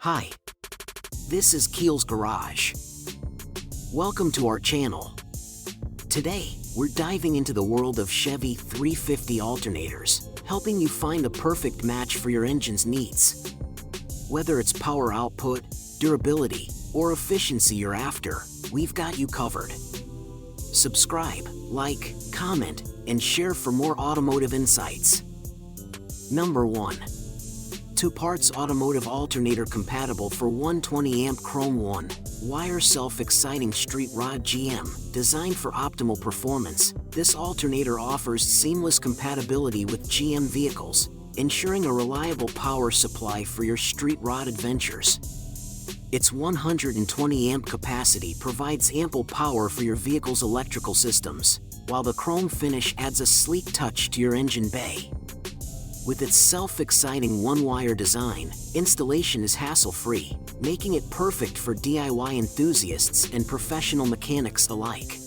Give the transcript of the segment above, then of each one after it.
Hi, this is Keel's Garage. Welcome to our channel. Today, we're diving into the world of Chevy 350 alternators, helping you find the perfect match for your engine's needs. Whether it's power output, durability, or efficiency you're after, we've got you covered. Subscribe, like, comment, and share for more automotive insights. Number 1. 2 parts automotive alternator compatible for 120 amp Chrome 1 wire self-exciting street rod GM. Designed for optimal performance, this alternator offers seamless compatibility with GM vehicles, ensuring a reliable power supply for your street rod adventures. Its 120 amp capacity provides ample power for your vehicle's electrical systems, while the chrome finish adds a sleek touch to your engine bay. With its self-exciting one-wire design, installation is hassle-free, making it perfect for DIY enthusiasts and professional mechanics alike.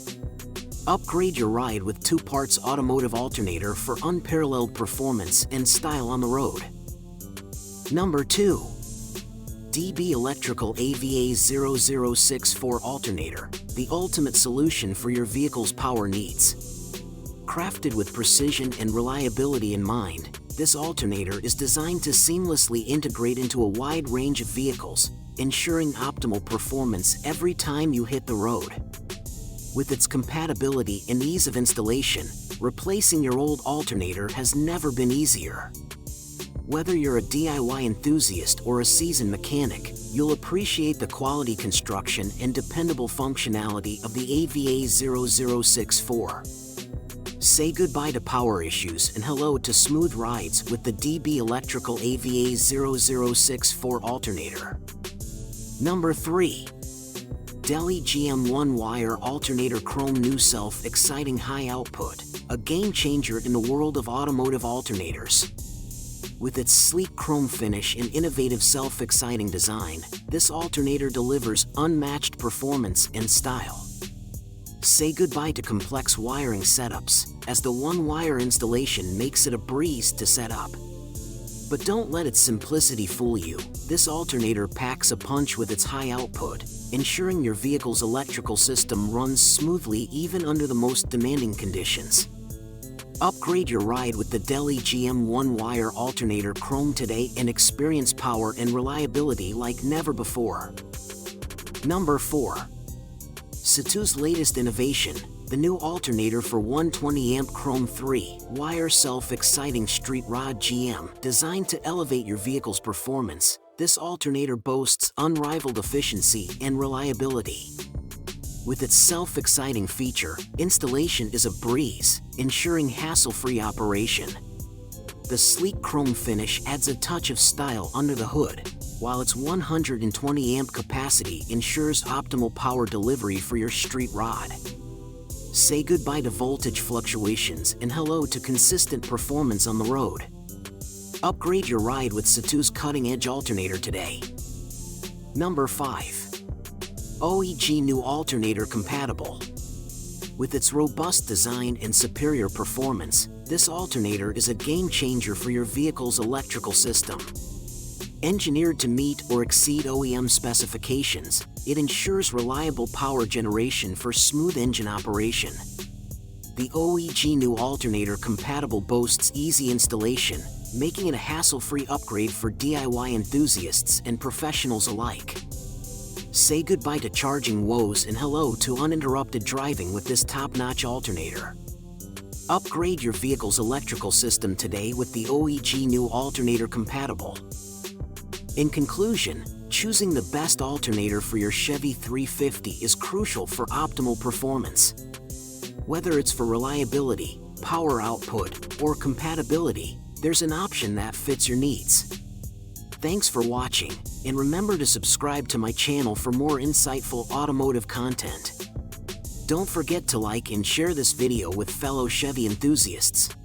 Upgrade your ride with 2 parts automotive alternator for unparalleled performance and style on the road. Number 2. DB Electrical AVA 0064 Alternator, the ultimate solution for your vehicle's power needs. Crafted with precision and reliability in mind, this alternator is designed to seamlessly integrate into a wide range of vehicles, ensuring optimal performance every time you hit the road. With its compatibility and ease of installation, replacing your old alternator has never been easier. Whether you're a DIY enthusiast or a seasoned mechanic, you'll appreciate the quality construction and dependable functionality of the AVA 0064. Say goodbye to power issues and hello to smooth rides with the DB Electrical AVA 0064 alternator. Number 3. Deli GM 1-wire alternator Chrome New Self-Exciting High Output, a game changer in the world of automotive alternators. With its sleek chrome finish and innovative self-exciting design, this alternator delivers unmatched performance and style. Say goodbye to complex wiring setups, as the one-wire installation makes it a breeze to set up. But don't let its simplicity fool you. This alternator packs a punch with its high output, ensuring your vehicle's electrical system runs smoothly even under the most demanding conditions. Upgrade your ride with the Deli GM 1-wire alternator Chrome today and experience power and reliability like never before. Number 4. Satoo's latest innovation, the new alternator for 120 amp Chrome 3 wire self-exciting street rod GM. Designed to elevate your vehicle's performance, this alternator boasts unrivaled efficiency and reliability. With its self-exciting feature, installation is a breeze, ensuring hassle-free operation. The sleek chrome finish adds a touch of style under the hood, while its 120 amp capacity ensures optimal power delivery for your street rod. Say goodbye to voltage fluctuations and hello to consistent performance on the road. Upgrade your ride with Satoo's cutting-edge alternator today. Number 5. OEG New Alternator Compatible. With its robust design and superior performance, this alternator is a game changer for your vehicle's electrical system. Engineered to meet or exceed OEM specifications, it ensures reliable power generation for smooth engine operation. The OEG New Alternator Compatible boasts easy installation, making it a hassle-free upgrade for DIY enthusiasts and professionals alike. Say goodbye to charging woes and hello to uninterrupted driving with this top-notch alternator. Upgrade your vehicle's electrical system today with the OEG New Alternator Compatible. In conclusion, choosing the best alternator for your Chevy 350 is crucial for optimal performance. Whether it's for reliability, power output, or compatibility, there's an option that fits your needs. Thanks for watching, and remember to subscribe to my channel for more insightful automotive content. Don't forget to like and share this video with fellow Chevy enthusiasts.